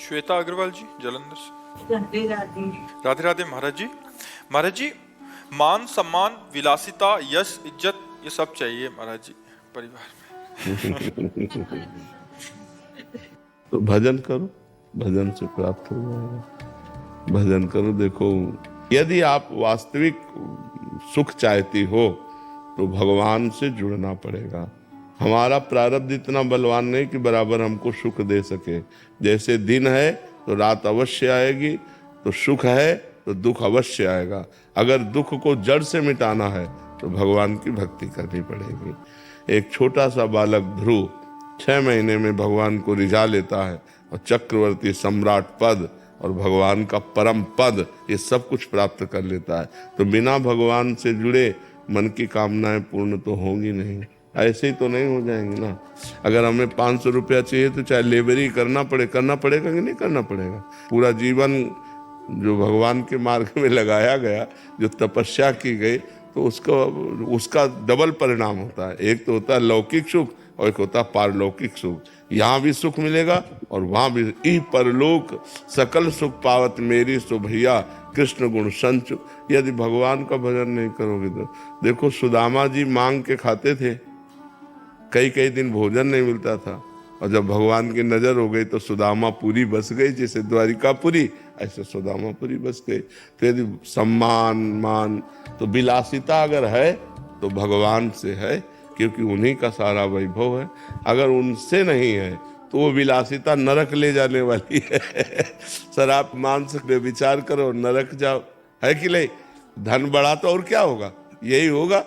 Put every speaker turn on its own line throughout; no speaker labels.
श्वेता अग्रवाल जी जालंधर से।
राधे राधे।
राधे राधे महाराज जी। महाराज जी, मान सम्मान विलासिता यश इज्जत ये सब चाहिए महाराज जी परिवार में।
तो भजन करो, भजन से प्राप्त हो जाएगा। भजन करो। देखो, यदि आप वास्तविक सुख चाहती हो तो भगवान से जुड़ना पड़ेगा। हमारा प्रारब्ध इतना बलवान नहीं कि बराबर हमको सुख दे सके। जैसे दिन है तो रात अवश्य आएगी, तो सुख है तो दुख अवश्य आएगा। अगर दुख को जड़ से मिटाना है तो भगवान की भक्ति करनी पड़ेगी। एक छोटा सा बालक ध्रुव 6 महीने में भगवान को रिझा लेता है और चक्रवर्ती सम्राट पद और भगवान का परम पद ये सब कुछ प्राप्त कर लेता है। तो बिना भगवान से जुड़े मन की कामनाएं पूर्ण तो होंगी नहीं। ऐसे ही तो नहीं हो जाएंगी ना। अगर हमें 500 रुपया चाहिए तो चाहे लेबरी करना पड़ेगा कि नहीं करना पड़ेगा। पूरा जीवन जो भगवान के मार्ग में लगाया गया, जो तपस्या की गई, तो उसका डबल परिणाम होता है। एक तो होता है लौकिक सुख और एक होता है पारलौकिक सुख। यहाँ भी सुख मिलेगा और वहाँ भी। ई परलोक सकल सुख पावत मेरी सो भैया कृष्ण गुण संचु। यदि भगवान का भजन नहीं करोगे तो देखो, सुदामा जी मांग के खाते थे, कई दिन भोजन नहीं मिलता था, और जब भगवान की नजर हो गई तो सुदामापुरी बस गई। जैसे द्वारिकापुरी ऐसे सुदामापुरी बस गई। तो यदि सम्मान मान तो विलासिता अगर है तो भगवान से है, क्योंकि उन्हीं का सारा वैभव है। अगर उनसे नहीं है तो वो विलासिता नरक ले जाने वाली है। शराब मांस पे विचार करो, नरक जाओ, है कि नहीं। धन बढ़ा तो और क्या होगा, यही होगा।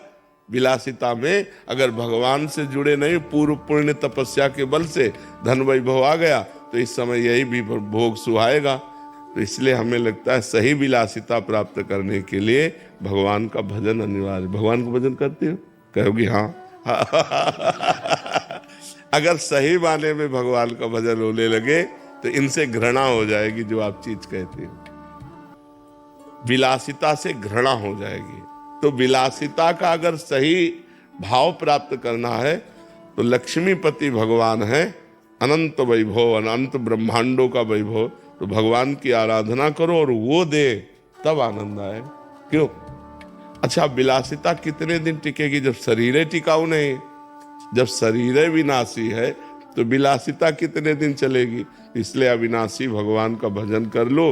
विलासिता में अगर भगवान से जुड़े नहीं, पूर्व पुण्य तपस्या के बल से धन वैभव आ गया तो इस समय यही भी भोग सुहाएगा। तो इसलिए हमें लगता है सही विलासिता प्राप्त करने के लिए भगवान का भजन अनिवार्य। भगवान का भजन करते हो, कहोगी हाँ। अगर सही माने में भगवान का भजन होने लगे तो इनसे घृणा हो जाएगी। जो आप चीज कहते हो, विलासिता से घृणा हो जाएगी। तो विलासिता का अगर सही भाव प्राप्त करना है तो लक्ष्मीपति भगवान है, अनंत वैभव, अनंत ब्रह्मांडों का वैभव। तो भगवान की आराधना करो और वो दे, तब आनंद आए। क्यों? अच्छा, विलासिता कितने दिन टिकेगी जब शरीर टिकाऊ नहीं। जब शरीर विनाशी है तो विलासिता कितने दिन चलेगी। इसलिए अविनाशी भगवान का भजन कर लो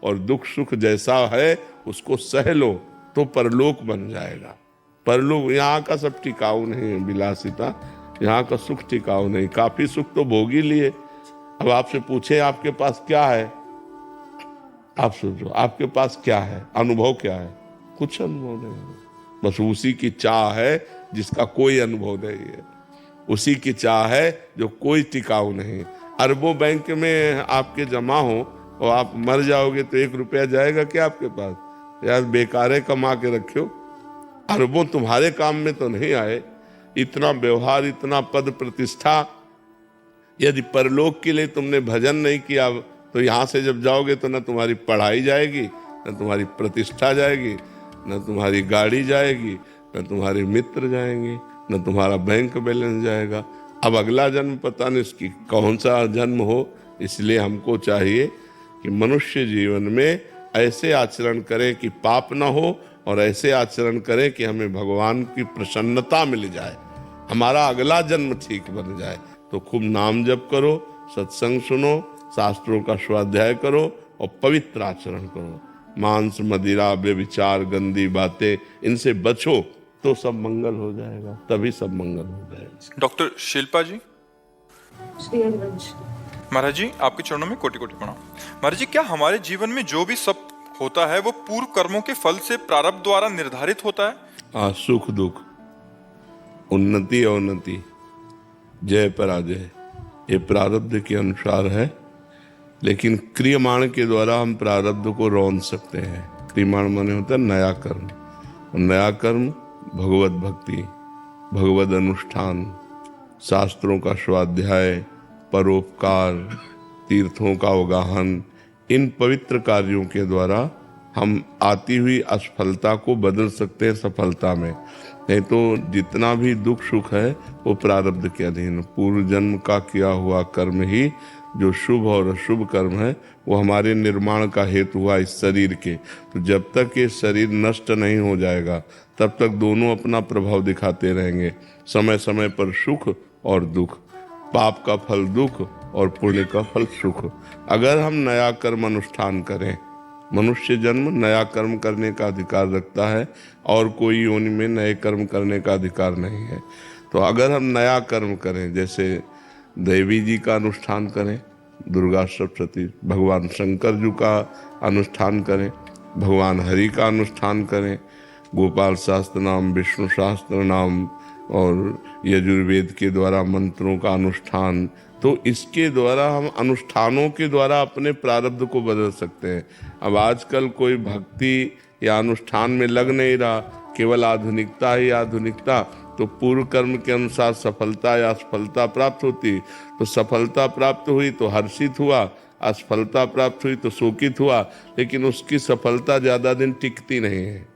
और दुख सुख जैसा है उसको सह लो, तो परलोक बन जाएगा। परलोक यहाँ का सब टिकाऊ नहीं है। विलासिता यहाँ का सुख टिकाऊ नहीं। काफी सुख तो भोग ही लिए। अब आपसे पूछे आपके पास क्या है, आप सोचो आपके पास क्या है, अनुभव क्या है? कुछ अनुभव नहीं है। बस उसी की चाह है जिसका कोई अनुभव नहीं है। उसी की चाह है जो कोई टिकाऊ नहीं। अरबों बैंक में आपके जमा हो और आप मर जाओगे तो 1 रुपया जाएगा क्या आपके पास? यार बेकारे कमा के रखो। अरबों तुम्हारे काम में तो नहीं आए। इतना व्यवहार, इतना पद प्रतिष्ठा, यदि परलोक के लिए तुमने भजन नहीं किया तो यहाँ से जब जाओगे तो न तुम्हारी पढ़ाई जाएगी, न तुम्हारी प्रतिष्ठा जाएगी, न तुम्हारी गाड़ी जाएगी, न तुम्हारे मित्र जाएंगे, न तुम्हारा बैंक बैलेंस जाएगा। अब अगला जन्म पता नहीं इसकी कौन सा जन्म हो। इसलिए हमको चाहिए कि मनुष्य जीवन में ऐसे आचरण करें कि पाप ना हो, और ऐसे आचरण करें कि हमें भगवान की प्रसन्नता मिल जाए, हमारा अगला जन्म ठीक बन जाए। तो खूब नाम जप करो, सत्संग सुनो, शास्त्रों का स्वाध्याय करो और पवित्र आचरण करो। मांस मदिरा व्यभिचार गंदी बातें इनसे बचो तो सब मंगल हो जाएगा, तभी सब मंगल हो जाएगा।
डॉक्टर शिल्पा जी। महाराज जी, आपके चरणों में कोटि कोटि प्रणाम। महाराज जी, क्या हमारे जीवन में जो भी सब होता है वो पूर्व कर्मों के फल से प्रारब्ध द्वारा निर्धारित होता है?
हाँ, सुख दुख, उन्नति अवनति, जय पराजय, ये प्रारब्ध के अनुसार है। लेकिन क्रियमाण के द्वारा हम प्रारब्ध को रौंद सकते हैं। क्रियमाण माने होता है नया कर्म। और नया कर्म भगवत भक्ति, भगवत अनुष्ठान, शास्त्रों का स्वाध्याय, परोपकार, तीर्थों का अवगाहन, इन पवित्र कार्यों के द्वारा हम आती हुई असफलता को बदल सकते हैं सफलता में। नहीं तो जितना भी दुख सुख है वो प्रारब्ध के अधीन। पूर्व जन्म का किया हुआ कर्म ही जो शुभ और अशुभ कर्म है वो हमारे निर्माण का हेतु हुआ इस शरीर के। तो जब तक ये शरीर नष्ट नहीं हो जाएगा तब तक दोनों अपना प्रभाव दिखाते रहेंगे, समय समय पर सुख और दुख, पाप का फल दुख और पुण्य का फल सुख। अगर हम नया कर्म अनुष्ठान करें, मनुष्य जन्म नया कर्म करने का अधिकार रखता है और कोई योनि में नए कर्म करने का अधिकार नहीं है। तो अगर हम नया कर्म करें, जैसे देवी जी का अनुष्ठान करें, दुर्गा सप्तशती, भगवान शंकर जी का अनुष्ठान करें, भगवान हरि का अनुष्ठान करें, गोपाल शास्त्र नाम, विष्णु शास्त्र नाम और यजुर्वेद के द्वारा मंत्रों का अनुष्ठान, तो इसके द्वारा हम अनुष्ठानों के द्वारा अपने प्रारब्ध को बदल सकते हैं। अब आजकल कोई भक्ति या अनुष्ठान में लग नहीं रहा, केवल आधुनिकता ही आधुनिकता। तो पूर्व कर्म के अनुसार सफलता या असफलता प्राप्त होती, तो सफलता प्राप्त हुई तो हर्षित हुआ, असफलता प्राप्त हुई तो शोकित हुआ, लेकिन उसकी सफलता ज्यादा दिन टिकती नहीं है,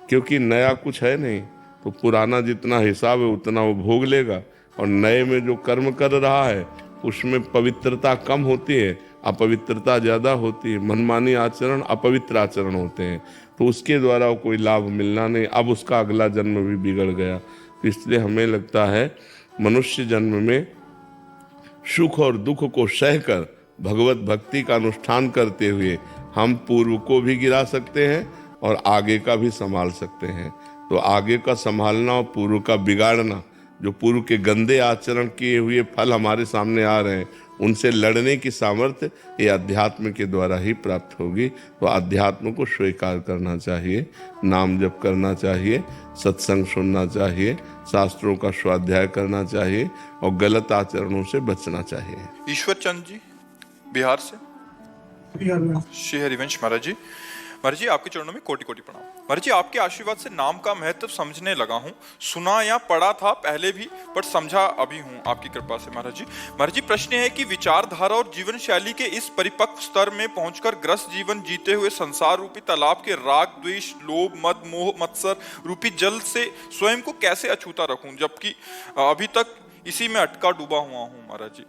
क्योंकि नया कुछ है नहीं। तो पुराना जितना हिसाब है उतना वो भोग लेगा, और नए में जो कर्म कर रहा है उसमें पवित्रता कम होती है, अपवित्रता ज्यादा होती है, मनमानी आचरण, अपवित्र आचरण होते हैं, तो उसके द्वारा कोई लाभ मिलना नहीं। अब उसका अगला जन्म भी बिगड़ गया। तो इसलिए हमें लगता है मनुष्य जन्म में सुख और दुख को सहकर भगवत भक्ति का अनुष्ठान करते हुए हम पूर्व को भी गिरा सकते हैं और आगे का भी संभाल सकते हैं। तो आगे का संभालना और पूर्व का बिगाड़ना, जो पूर्व के गंदे आचरण किए हुए फल हमारे सामने आ रहे हैं, उनसे लड़ने की सामर्थ्य ये अध्यात्म के द्वारा ही प्राप्त होगी। तो अध्यात्म को स्वीकार करना चाहिए, नाम जप करना चाहिए, सत्संग सुनना चाहिए, शास्त्रों का स्वाध्याय करना चाहिए और गलत आचरणों से बचना चाहिए।
ईश्वर चंद जी बिहार से। श्री हरिवंश महाराज जी, महाराज जी आपके चरणों में कोटि कोटि प्रणाम। महाराज जी आपके आशीर्वाद से नाम का महत्व समझने लगा हूँ, सुना या पढ़ा था पहले भी, पर समझा अभी हूँ आपकी कृपा से। महाराज जी प्रश्न है कि विचारधारा और जीवन शैली के इस परिपक्व स्तर में पहुंचकर ग्रस्त जीवन जीते हुए संसार रूपी तालाब के राग द्वेष लोभ मद मोह मत्सर रूपी जल से स्वयं को कैसे अछूता रखूं, जबकि अभी तक इसी में अटका डूबा हुआ हूँ। महाराज जी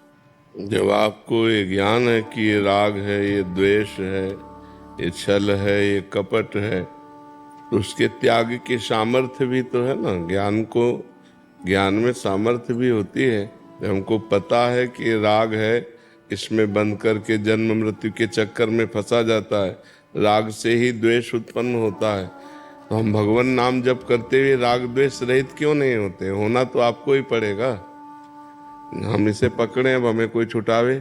जब आपको ये ज्ञान है कि ये राग है, ये द्वेष है, ये छल है, ये कपट है, तो उसके त्याग की सामर्थ्य भी तो है ना। ज्ञान में सामर्थ्य भी होती है। जब हमको पता है कि राग है, इसमें बंद करके जन्म मृत्यु के चक्कर में फंसा जाता है, राग से ही द्वेष उत्पन्न होता है, तो हम भगवान नाम जप करते हुए राग द्वेष रहित क्यों नहीं होते? होना तो आपको ही पड़ेगा। हम इसे पकड़े, अब हमें कोई छुटावे?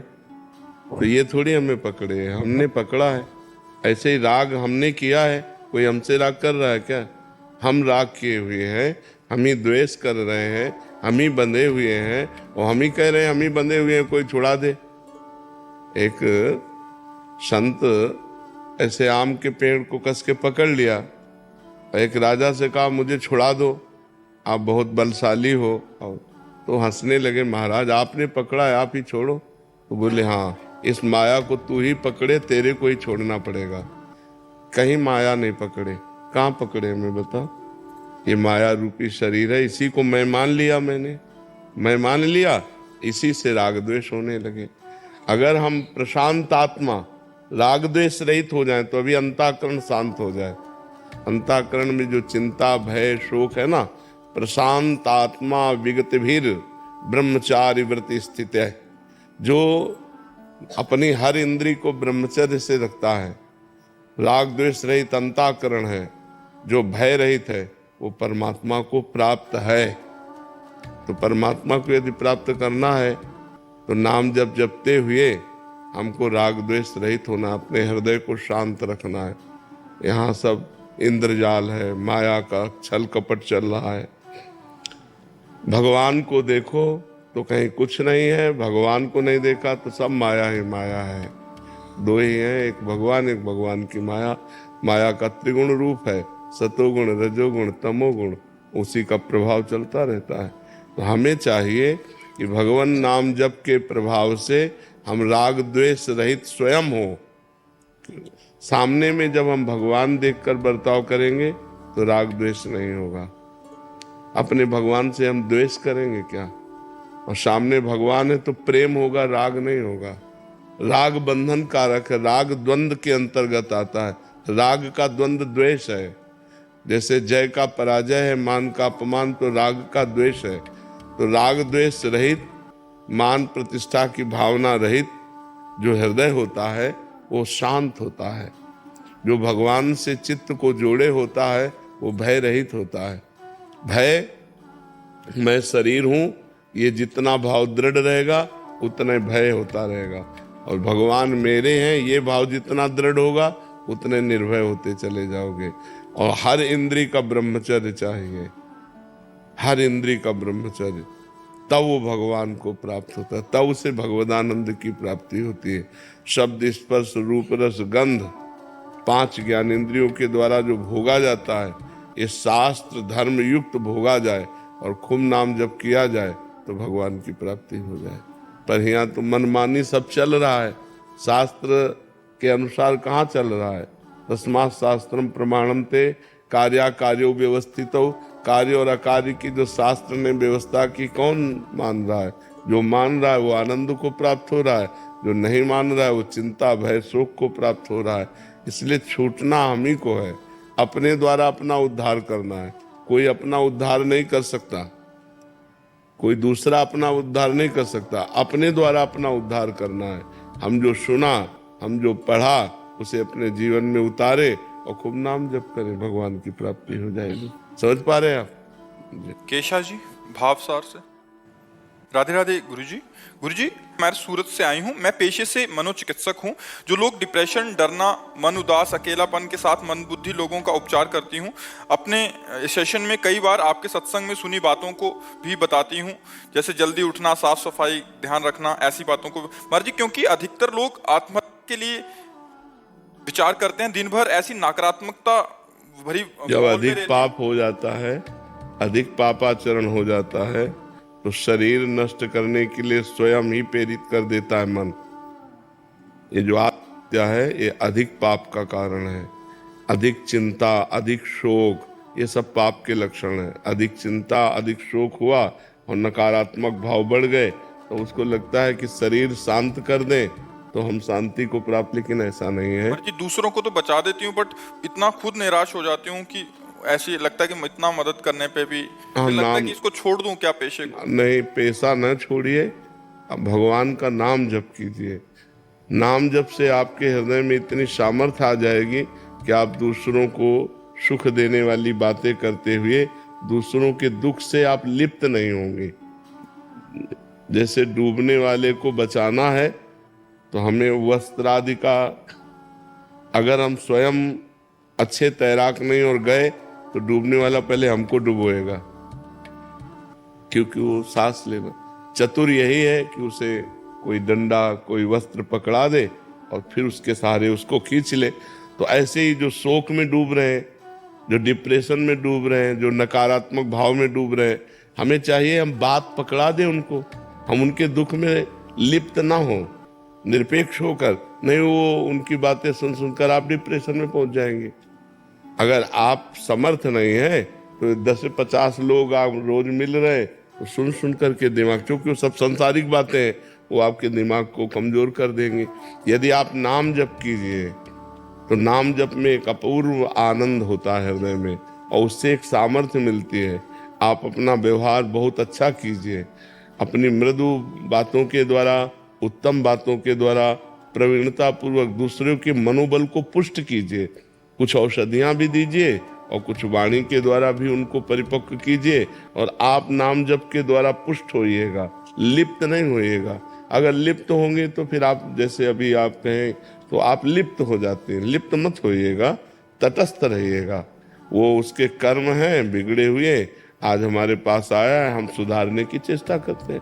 तो ये थोड़ी हमें पकड़े, हमने पकड़ा है। ऐसे ही राग हमने किया है, कोई हमसे राग कर रहा है क्या? हम राग किए हुए हैं, हम ही द्वेष कर रहे हैं, हम ही बंधे हुए हैं, और हम ही कह रहे हैं हम ही बंधे हुए हैं, कोई छुड़ा दे। एक संत ऐसे आम के पेड़ को कस के पकड़ लिया, एक राजा से कहा मुझे छुड़ा दो, आप बहुत बलशाली हो। तो हंसने लगे, महाराज आपने पकड़ा है, आप ही छोड़ो। तो बोले हाँ, इस माया को तू ही पकड़े, तेरे को ही छोड़ना पड़ेगा। कहीं माया नहीं पकड़े, कहाँ पकड़े हमें बता? ये माया रूपी शरीर है, इसी को मैं मान लिया, इसी से राग द्वेष होने लगे। अगर हम प्रशांत आत्मा राग द्वेष रहित हो जाए तो अभी अंतःकरण शांत हो जाए। अंतःकरण में जो चिंता भय शोक है ना, प्रशांत आत्मा विगत भीर ब्रह्मचारी व्रति स्थित है। जो अपनी हर इंद्री को ब्रह्मचर्य से रखता है, राग द्वेष रहित अंतःकरण है, जो भय रहित है, वो परमात्मा को प्राप्त है। तो परमात्मा को यदि प्राप्त करना है तो नाम जपते हुए हमको राग द्वेष रहित होना, अपने हृदय को शांत रखना है। यहाँ सब इंद्रजाल है, माया का छल कपट चल रहा है। भगवान को देखो तो कहीं कुछ नहीं है, भगवान को नहीं देखा तो सब माया ही माया है। दो ही हैं, एक भगवान की माया। माया का त्रिगुण रूप है, सतोगुण रजोगुण तमोगुण, उसी का प्रभाव चलता रहता है। तो हमें चाहिए कि भगवान नाम जप के प्रभाव से हम राग द्वेष रहित स्वयं हो। सामने में जब हम भगवान देखकर बर्ताव करेंगे तो राग द्वेष नहीं होगा। अपने भगवान से हम द्वेष करेंगे क्या? और सामने भगवान है तो प्रेम होगा, राग नहीं होगा। राग बंधन कारक है, राग द्वंद्व के अंतर्गत आता है। राग का द्वंद्व द्वेष है। जैसे जय का पराजय है, मान का अपमान, तो राग का द्वेष है। तो राग द्वेष रहित, मान प्रतिष्ठा की भावना रहित जो हृदय होता है वो शांत होता है। जो भगवान से चित्त को जोड़े होता है वो भय रहित होता है। भय, मैं शरीर हूं, ये जितना भाव दृढ़ रहेगा उतना भय होता रहेगा। और भगवान मेरे हैं, ये भाव जितना दृढ़ होगा उतने निर्भय होते चले जाओगे। और हर इंद्री का ब्रह्मचर्य चाहिए, हर इंद्री का ब्रह्मचर्य, तब वो भगवान को प्राप्त होता है, तब उसे भगवदानंद की प्राप्ति होती है। शब्द, स्पर्श, रूप, रस, गंध, 5 ज्ञानेंद्रियों के द्वारा जो भोगा जाता है, ये शास्त्र धर्म युक्त भोगा जाए और खूब नाम जप किया जाए तो भगवान की प्राप्ति हो जाए। पर यहाँ तो मनमानी सब चल रहा है, शास्त्र के अनुसार कहाँ चल रहा है। तस्मात् शास्त्रम प्रमाणम ते कार्याकार्यो व्यवस्थितो, कार्य और अकार्य की जो शास्त्र ने व्यवस्था की कौन मान रहा है। जो मान रहा है वो आनंद को प्राप्त हो रहा है, जो नहीं मान रहा है वो चिंता भय शोक को प्राप्त हो रहा है। इसलिए छूटना हम ही को है, अपने द्वारा अपना उद्धार करना है। कोई अपना उद्धार नहीं कर सकता, कोई दूसरा अपना उद्धार नहीं कर सकता, अपने द्वारा अपना उद्धार करना है। हम जो सुना, हम जो पढ़ा उसे अपने जीवन में उतारे और खूब नाम जप करें, भगवान की प्राप्ति हो जाएगी। समझ पा रहे हैं आप?
केशा जी भावसार से। राधे राधे गुरुजी। गुरुजी, मैं सूरत से आई हूँ। मैं पेशे से मनोचिकित्सक हूँ। जो लोग डिप्रेशन, डरना, मन उदास, अकेलापन के साथ मन बुद्धि लोगों का उपचार करती हूँ। अपने सेशन में कई बार आपके सत्संग में सुनी बातों को भी बताती हूँ, जैसे जल्दी उठना, साफ सफाई, ध्यान रखना, ऐसी बातों को। महाराज जी, क्योंकि अधिकतर लोग आत्महत्या के लिए विचार करते हैं, दिन भर ऐसी नकारात्मकता भरी,
जब अधिक पाप हो जाता है, अधिक पापाचरण हो जाता है, तो शरीर नष्ट करने के लिए स्वयं ही प्रेरित कर देता है मन। ये जो आत्महत्या है ये अधिक पाप का कारण है। अधिक चिंता, अधिक शोक, ये सब पाप के लक्षण है। अधिक चिंता, अधिक शोक हुआ और नकारात्मक भाव बढ़ गए तो उसको लगता है कि शरीर शांत कर दें तो हम शांति को प्राप्त, लेकिन ऐसा नहीं है।
जी, दूसरों को तो बचा देती हूँ, बट इतना खुद निराश हो जाती हूँ कि ऐसी लगता है कि इतना मदद करने पे भी लगता है कि इसको छोड़ दूं क्या पेशे को।
नहीं, पेशा न छोड़िए, अब भगवान का नाम जप कीजिए। नाम जप से आपके हृदय में इतनी सामर्थ्य आ जाएगी कि आप दूसरों को सुख देने वाली बातें करते हुए दूसरों के दुख से आप लिप्त नहीं होंगे। जैसे डूबने वाले को बचाना है तो हमें वस्त्र आदि का, अगर हम स्वयं अच्छे तैराक नहीं और गए तो डूबने वाला पहले हमको डुबोएगा, क्योंकि वो सांस लेना। चतुर यही है कि उसे कोई डंडा, कोई वस्त्र पकड़ा दे और फिर उसके सहारे उसको खींच ले। तो ऐसे ही जो शोक में डूब रहे हैं, जो डिप्रेशन में डूब रहे हैं, जो नकारात्मक भाव में डूब रहे हैं, हमें चाहिए हम बात पकड़ा दें उनको, हम उनके दुख में लिप्त ना हो, निरपेक्ष होकर। नहीं, वो उनकी बातें सुन सुनकर आप डिप्रेशन में पहुंच जाएंगे। अगर आप समर्थ नहीं है तो 10 से 50 लोग आप रोज मिल रहे तो सुन सुन करके दिमाग, क्योंकि वो सब सांसारिक बातें हैं, वो आपके दिमाग को कमजोर कर देंगे। यदि आप नाम जप कीजिए तो नाम जप में एक अपूर्व आनंद होता है हृदय में और उससे एक सामर्थ्य मिलती है। आप अपना व्यवहार बहुत अच्छा कीजिए, अपनी मृदु बातों के द्वारा, उत्तम बातों के द्वारा प्रवीणता पूर्वक दूसरों के मनोबल को पुष्ट कीजिए। कुछ औषधियां भी दीजिए और कुछ वाणी के द्वारा भी उनको परिपक्व कीजिए और आप नाम जप के द्वारा पुष्ट होइएगा, लिप्त नहीं होइएगा। अगर लिप्त होंगे तो फिर आप, जैसे अभी आप कहें तो आप लिप्त हो जाते हैं। लिप्त मत होइएगा, तटस्थ रहिएगा। वो उसके कर्म हैं बिगड़े हुए, आज हमारे पास आया है, हम सुधारने की चेष्टा करते हैं।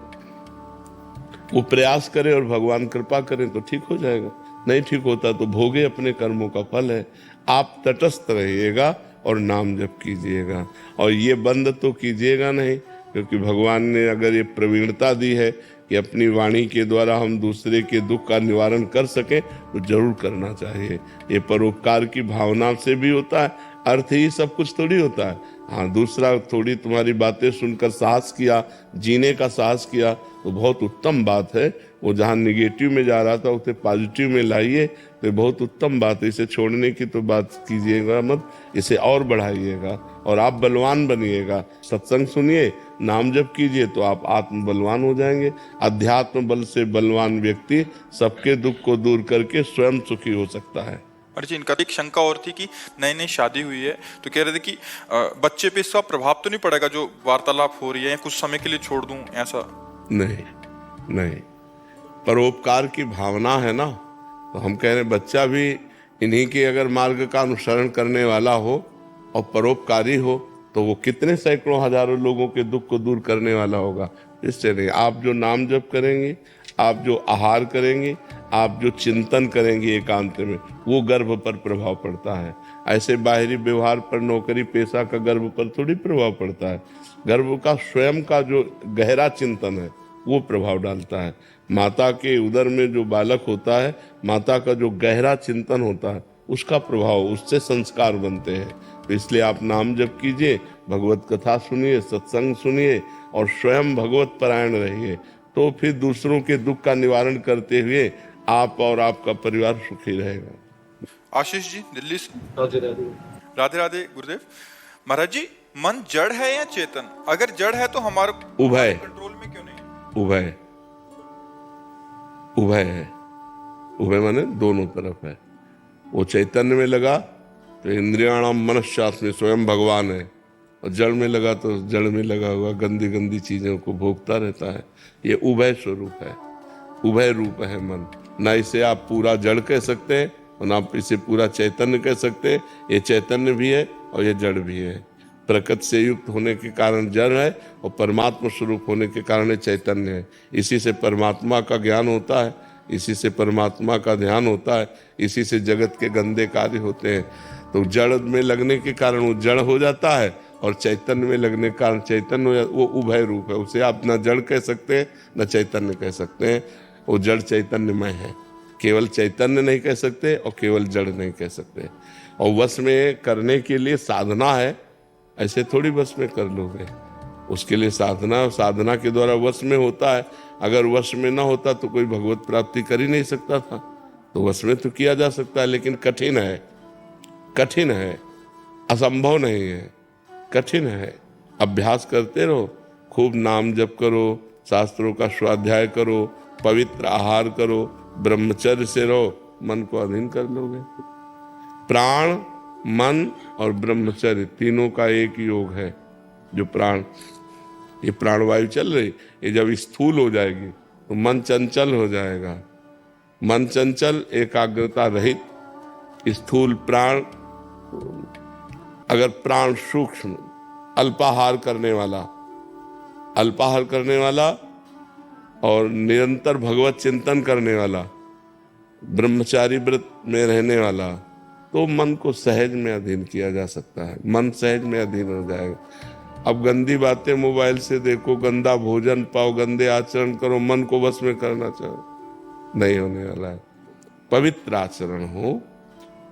वो प्रयास करे और भगवान कृपा करें तो ठीक हो जाएगा, नहीं ठीक होता तो भोगे अपने कर्मों का फल है। आप तटस्थ रहिएगा और नाम जप कीजिएगा। और ये बंद तो कीजिएगा नहीं, क्योंकि भगवान ने अगर ये प्रवीणता दी है कि अपनी वाणी के द्वारा हम दूसरे के दुख का निवारण कर सके तो जरूर करना चाहिए। ये परोपकार की भावना से भी होता है, अर्थ ही सब कुछ थोड़ी होता है। हाँ, दूसरा थोड़ी तुम्हारी बातें सुनकर साहस किया, जीने का साहस किया तो बहुत उत्तम बात है, वो जहाँ निगेटिव में जा रहा था उसे पॉजिटिव में लाइए, तो बहुत उत्तम बात है। इसे छोड़ने की तो बात कीजिएगा मत, इसे और बढ़ाइएगा और आप बलवान बनिएगा। सत्संग सुनिए, नाम जप कीजिए तो आप आत्म बलवान हो जाएंगे। अध्यात्म बल से बलवान व्यक्ति सबके दुख को दूर करके स्वयं सुखी हो सकता है।
और जी, इनका एक शंका और थी कि नई नई शादी हुई है तो कह रहे थे कि बच्चे पे इसका प्रभाव तो नहीं पड़ेगा जो वार्तालाप हो रही है, या कुछ समय के लिए छोड़ दूं ऐसा?
नहीं नहीं, परोपकार की भावना है ना, तो हम कह रहे हैं बच्चा भी इन्हीं के अगर मार्ग का अनुसरण करने वाला हो और परोपकारी हो तो वो कितने सैकड़ों हजारों लोगों के दुख को दूर करने वाला होगा। इससे नहीं, आप जो नाम जप करेंगे, आप जो आहार करेंगे, आप जो चिंतन करेंगे एकांत में, वो गर्भ पर प्रभाव पड़ता है। ऐसे बाहरी व्यवहार पर, नौकरी पेशा का गर्भ पर थोड़ी प्रभाव पड़ता है। गर्भ का स्वयं का जो गहरा चिंतन है वो प्रभाव डालता है। माता के उदर में जो बालक होता है, माता का जो गहरा चिंतन होता है उसका प्रभाव, उससे संस्कार बनते हैं। तो इसलिए आप नाम जप कीजिए, भगवत कथा सुनिए, सत्संग सुनिए और स्वयं भगवत परायण रहिए, तो फिर दूसरों के दुख का निवारण करते हुए आप और आपका परिवार सुखी रहेगा।
आशीष जी दिल्ली से, राधे राधे गुरुदेव। महाराज जी, मन जड़ है या चेतन? अगर जड़ है तो हमारे
उभय
कंट्रोल में क्यों नहीं है?
उभय उभय है। उभय माने दोनों तरफ है। वो चैतन्य में लगा तो इंद्रियाणाम मनश्चात्म स्वयं भगवान है, और जड़ में लगा तो जड़ में लगा हुआ गंदी गंदी चीजों को भोगता रहता है। ये उभय स्वरूप है, उभय रूप है मन। ना इसे आप पूरा जड़ कह सकते हैं और ना आप इसे पूरा चैतन्य कह सकते हैं। ये चैतन्य भी है और ये जड़ भी है। प्रकृति से युक्त होने के कारण जड़ है और परमात्मा स्वरूप होने के कारण ये चैतन्य है। इसी से परमात्मा का ज्ञान होता है, इसी से परमात्मा का ध्यान होता है, इसी से जगत के गंदे कार्य होते हैं। तो जड़ में लगने के कारण वो जड़ हो जाता है और चैतन्य में लगने के कारण चैतन्य हो जाता है। वो उभय रूप है। उसे आप न जड़ कह सकते हैं न चैतन्य कह सकते हैं। वो जड़ चैतन्यमय है। केवल चैतन्य नहीं कह सकते और केवल जड़ नहीं कह सकते। और वश में करने के लिए साधना है, ऐसे थोड़ी वश में कर लोगे। उसके लिए साधना, और साधना के द्वारा वश में होता है। अगर वश में ना होता तो कोई भगवत प्राप्ति कर ही नहीं सकता था। तो वश में तो किया जा सकता है, लेकिन कठिन है, कठिन है, असंभव नहीं है, कठिन है। अभ्यास करते रहो, खूब नाम जप करो, शास्त्रों का स्वाध्याय करो, पवित्र आहार करो, ब्रह्मचर्य से रहो, मन को अधीन कर लोगे। प्राण, मन और ब्रह्मचर्य तीनों का एक योग है। जो प्राण, ये प्राणवायु चल रही, ये जब स्थूल हो जाएगी तो मन चंचल हो जाएगा। मन चंचल, एकाग्रता रहित, स्थूल प्राण। अगर प्राण सूक्ष्म, अल्पाहार करने वाला और निरंतर भगवत चिंतन करने वाला, ब्रह्मचारी व्रत में रहने वाला, तो मन को सहज में अधीन किया जा सकता है। मन सहज में अधीन हो जाएगा। अब गंदी बातें मोबाइल से देखो, गंदा भोजन पाओ, गंदे आचरण करो, मन को वश में करना चाहो, नहीं होने वाला है। पवित्र आचरण हो,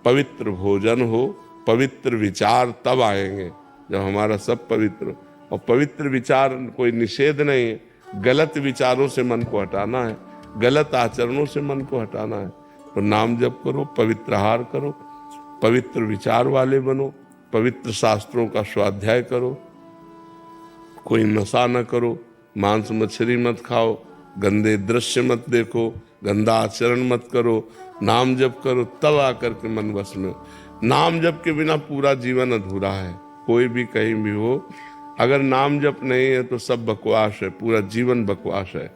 पवित्र भोजन हो, पवित्र विचार तब आएंगे जब हमारा सब पवित्र। और पवित्र विचार कोई निषेध नहीं है। गलत विचारों से मन को हटाना है, गलत आचरणों से मन को हटाना है। तो नाम जप करो, पवित्र आहार करो, पवित्र विचार वाले बनो, पवित्र शास्त्रों का स्वाध्याय करो, कोई नशा न करो, मांस मछली मत खाओ, गंदे दृश्य मत देखो, गंदा आचरण मत करो, नाम जप करो, तब आकर के मन वश में। नाम जप के बिना पूरा जीवन अधूरा है। कोई भी कहीं भी हो, अगर नाम जप नहीं है तो सब बकवास है, पूरा जीवन बकवास है।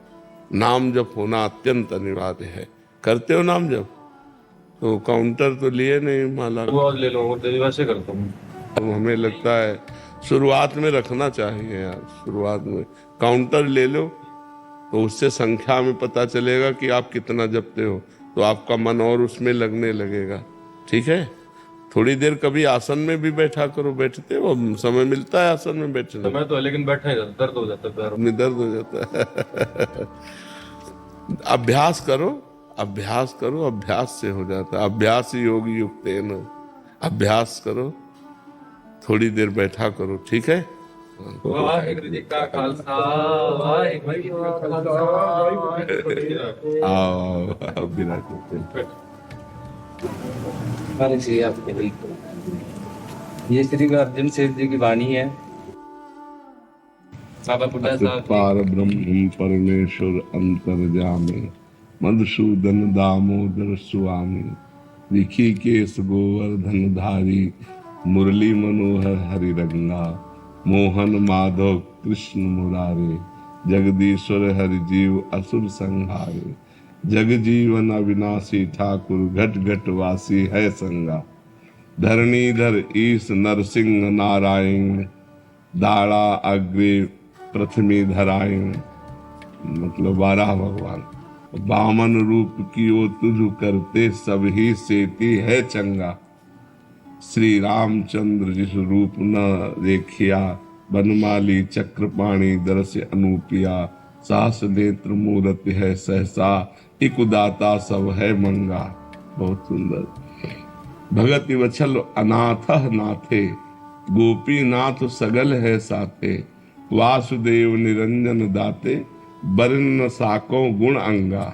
नाम जप होना अत्यंत अनिवार्य है। करते हो नाम जप? तो काउंटर तो लिए नहीं माला,
ले लो, वैसे करता हूँ।
तो हमें लगता है शुरुआत में रखना चाहिए यार। शुरुआत में काउंटर ले लो तो उससे संख्या में पता चलेगा कि आप कितना जपते हो, तो आपका मन और उसमें लगने लगेगा। ठीक है, थोड़ी देर कभी आसन में भी बैठा करो। बैठते हो, समय मिलता है आसन में बैठने?
समय तो है, लेकिन बैठा ही दर्द हो जाता है, पैरों
में दर्द हो जाता है। अभ्यास करो, अभ्यास करो, अभ्यास से हो जाता है। अभ्यास योग युक्त है ना। अभ्यास करो, थोड़ी देर बैठा करो, ठीक है।
वाहिगुरु जी का खालसा वाहिगुरु जी का खालसा वाहिगुरु जी का फतेह।
आओ बिना कुछ।
महाराज जी आपके लिए ये श्री गुरु अर्जन देव जी की वाणी है। बाबा बुड्ढा साहब जी
पार ब्रह्म परमेश्वर अंतर्जामी मधुसूदन दामोदर स्वामी ऋषिकेश गोवर्धन धारी मुरली मनोहर हरि रंगा मोहन माधव कृष्ण मुरारे जगदीश्वर हरि जीव असुर संहारे जग जीवन अविनाशी ठाकुर घट घट वासी है संगा धरणीधर ईश नरसिंह नारायण दाड़ा अग्रे प्रथमी धरायण मतलब 12 भगवान बामन रूप की ओ तुझ करते सब ही सेती है चंगा श्री रामचंद्र जिस रूप न देखिया बनमाली चक्रपाणी दरस अनुपिया सास नेत्र मूरत है सहसा एक उदाता सब है मंगा। बहुत सुंदर। भगति वछल अनाथ नाथे गोपीनाथ सगल है साथे वासुदेव निरंजन दाते बरन साको गुण अंगा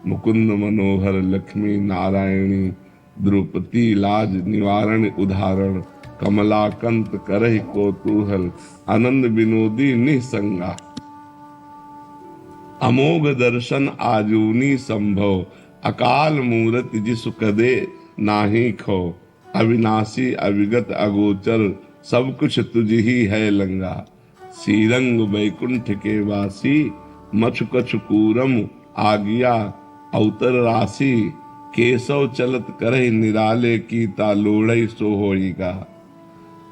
मुकुंद मनोहर लक्ष्मी नारायणी द्रौपदी लाज निवारण उदाहरण कमलाकंत करहि कौतूहल आनंद विनोदी निसंगा अमोघ दर्शन आजूनी संभव अकाल मूरत जिसु कदे नाही खो अविनाशी अविगत अगोचर सब कुछ तुझ ही है लंगा श्रीरंग वैकुंठ के वासी मछु कछु कूरम आगिया अवतर राशि केशव चलत करहि निराले की तालोड़ई सो होइगा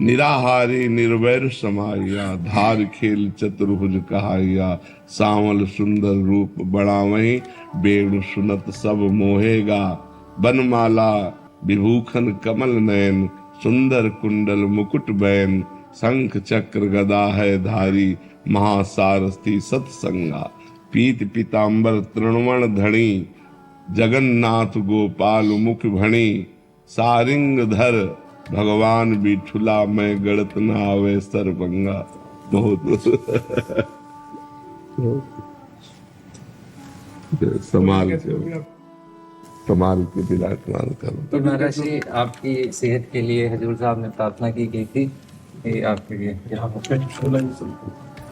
निराहारी निर्वैर समाया धार खेल चतुर्भुज कहाया सावल सुंदर रूप बड़ा वही बेणु सुनत सब मोहेगा बनमाला विभूखन कमल नयन सुंदर कुंडल मुकुट बैन शंख चक्र गदा है धारी महासारथी सत्संगा पीत पीतांबर तृणवण धणी जगन्नाथ गोपाल मुख भणी सारिंग धर भगवान बिठुला मैं गड़त न आवे सरभंगा। बहुत संभाल के विराजमान करो।
तो महाराज जी आपकी सेहत के लिए हजूर साहब ने प्रार्थना की गई थी कि आपके लिए हम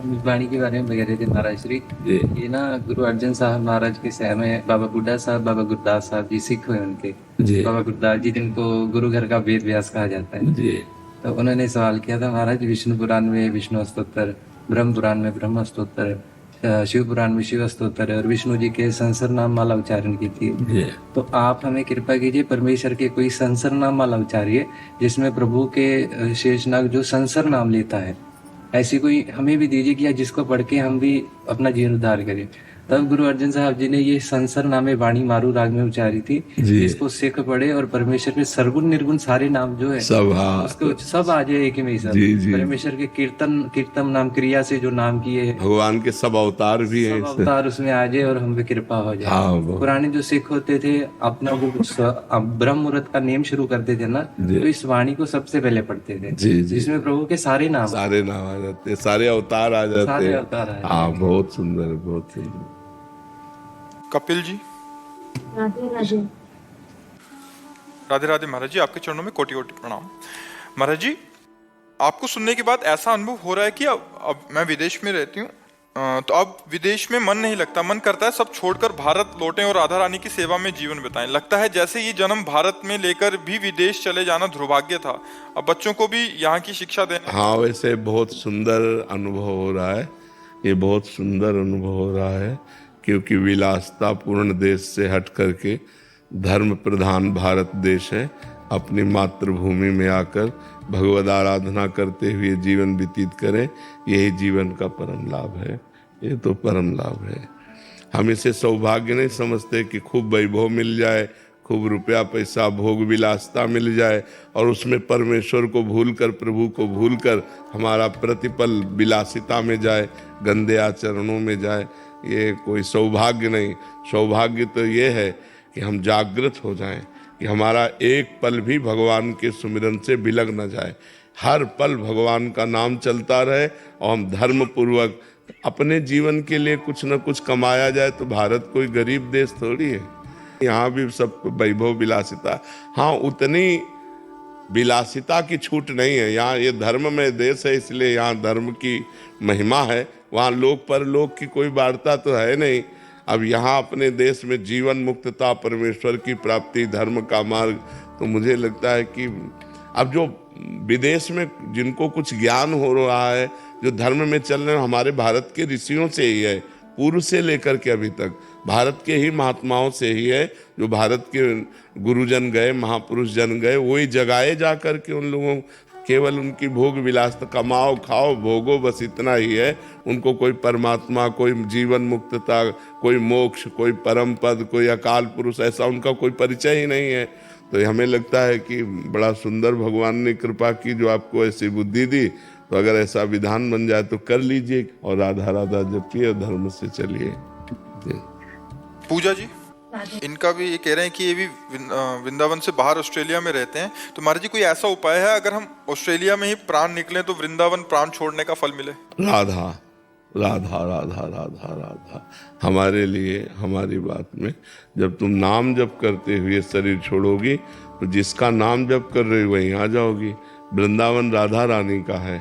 इस वाणी के बारे में बता रहे थे महाराज श्री। ये ना गुरु अर्जन साहब महाराज के शहर में बाबा बुड्ढा साहब बाबा गुरदास साहब जी सिख हुए उनके बाबा गुरदास जी जिनको गुरु घर का वेद व्यास कहा जाता है। तो उन्होंने सवाल किया था महाराज विष्णु पुराण में विष्णु स्तोत्र ब्रह्म पुराण में ब्रह्म स्तोत्र शिव पुराण में शिव स्तोत्र और विष्णु जी के संसर नाम माला उच्चारण की थी। तो आप हमें कृपा कीजिए परमेश्वर के कोई संसर नाम माला उच्चारिए जिसमें प्रभु के शेषनाग जो संसर नाम लेता है ऐसी कोई हमें भी दीजिए कि जिसको पढ़ के हम भी अपना जीवन उद्धार करें। तब गुरु अर्जन साहब जी ने ये संसर नामे वाणी मारू राग में उच्चारी थी इसको सिख पढ़े और परमेश्वर के सरगुण निर्गुण सारे नाम जो है
सब
उसको सब आ जाए एक ही में सब परमेश्वर के कीर्तन नाम क्रिया से जो नाम किए है
भगवान के सब अवतार भी हैं
अवतार उसमें आ जाए और हम पे कृपा हो जाए। पुराने जो सिख होते थे अपना वो ब्रह्म मुहूर्त का नेम शुरू करते थे ना तो इस वाणी को सबसे पहले पढ़ते थे जिसमें प्रभु के सारे नाम
आ जाते सारे अवतार आ जाते। हाँ बहुत सुंदर बहुत सुंदर।
कपिल जी
राधे राधे
राधे राधे महाराज जी आपके चरणों में कोटि कोटि प्रणाम। महाराज जी आपको सुनने के बाद ऐसा अनुभव हो रहा है कि अब मैं विदेश में रहती हूँ तो अब विदेश में मन नहीं लगता, मन करता है सब छोड़कर भारत लौटें और राधा रानी की सेवा में जीवन बिताएं। लगता है जैसे ये जन्म भारत में लेकर भी विदेश चले जाना दुर्भाग्य था। अब बच्चों को भी यहाँ की शिक्षा देना।
हाँ वैसे बहुत सुंदर अनुभव हो रहा है, ये बहुत सुंदर अनुभव हो रहा है क्योंकि विलासता पूर्ण देश से हट करके धर्म प्रधान भारत देश है। अपनी मातृभूमि में आकर भगवद आराधना करते हुए जीवन व्यतीत करें, यही जीवन का परम लाभ है। ये तो परम लाभ है। हम इसे सौभाग्य नहीं समझते कि खूब वैभव मिल जाए, खूब रुपया पैसा भोग विलासता मिल जाए और उसमें परमेश्वर को भूलकर प्रभु को भूलकर हमारा प्रतिपल विलासिता में जाए, गंदे आचरणों में जाए। ये कोई सौभाग्य नहीं। सौभाग्य तो ये है कि हम जागृत हो जाएं, कि हमारा एक पल भी भगवान के सुमिरन से बिलग न जाए। हर पल भगवान का नाम चलता रहे और हम धर्म पूर्वक अपने जीवन के लिए कुछ न कुछ कमाया जाए। तो भारत कोई गरीब देश थोड़ी है, यहाँ भी सब वैभव विलासिता, हाँ उतनी विलासिता की छूट नहीं है। यहाँ ये धर्म में देश है, इसलिए यहाँ धर्म की महिमा है। वहाँ लोक परलोक की कोई वार्ता तो है नहीं। अब यहाँ अपने देश में जीवन मुक्तता, परमेश्वर की प्राप्ति, धर्म का मार्ग, तो मुझे लगता है कि अब जो विदेश में जिनको कुछ ज्ञान हो रहा है, जो धर्म में चल रहे हैं, हमारे भारत के ऋषियों से ही है, पूर्व से लेकर के अभी तक भारत के ही महात्माओं से ही है। जो भारत के गुरुजन गए, महापुरुष जन गए, वही जगाए जा करके उन लोगों, केवल उनकी भोग विलासता, कमाओ खाओ भोगो, बस इतना ही है। उनको कोई परमात्मा, कोई जीवन मुक्तता, कोई मोक्ष, कोई परम पद, कोई अकाल पुरुष, ऐसा उनका कोई परिचय ही नहीं है। तो हमें लगता है कि बड़ा सुंदर भगवान ने कृपा की जो आपको ऐसी बुद्धि दी। तो अगर ऐसा विधान बन जाए तो कर लीजिए और राधा राधा जपिए और धर्म से चलिए।
पूजा जी, इनका भी ये कह रहे हैं कि ये भी वृंदावन से बाहर ऑस्ट्रेलिया में रहते हैं। तो महाराज जी कोई ऐसा उपाय है अगर हम ऑस्ट्रेलिया में ही प्राण निकले तो वृंदावन प्राण छोड़ने का फल मिले?
राधा राधा राधा राधा राधा हमारे लिए, हमारी बात में, जब तुम नाम जप करते हुए शरीर छोड़ोगी तो जिसका नाम जप कर रही वहीं आ जाओगी। वृंदावन राधा रानी का है,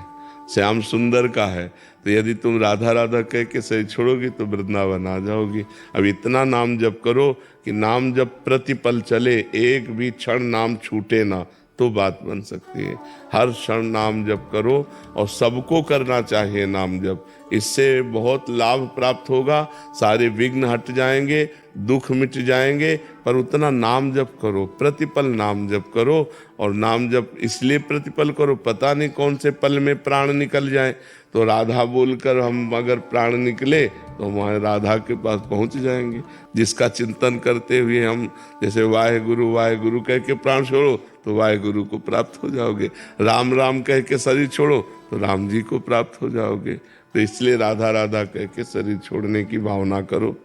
श्याम सुंदर का है। तो यदि तुम राधा राधा कह के शरीर छोड़ोगी तो वृंदावन आ जाओगी। अब इतना नाम जप करो कि नाम जप प्रतिपल चले, एक भी क्षण नाम छूटे ना, तो बात बन सकती है। हर क्षण नाम जप करो और सबको करना चाहिए नाम जप। इससे बहुत लाभ प्राप्त होगा, सारे विघ्न हट जाएंगे, दुख मिट जाएंगे। पर उतना नाम जप करो, प्रतिपल नाम जप करो। और नाम जप इसलिए प्रतिपल करो, पता नहीं कौन से पल में प्राण निकल जाए। तो राधा बोलकर हम अगर प्राण निकले तो हमारे राधा के पास पहुंच जाएंगे। जिसका चिंतन करते हुए हम जैसे वाहेगुरु कह के प्राण छोड़ो तो वाहेगुरु को प्राप्त हो जाओगे। राम राम कह के शरीर छोड़ो तो राम जी को प्राप्त हो जाओगे। तो इसलिए राधा राधा कह के शरीर छोड़ने की भावना करो।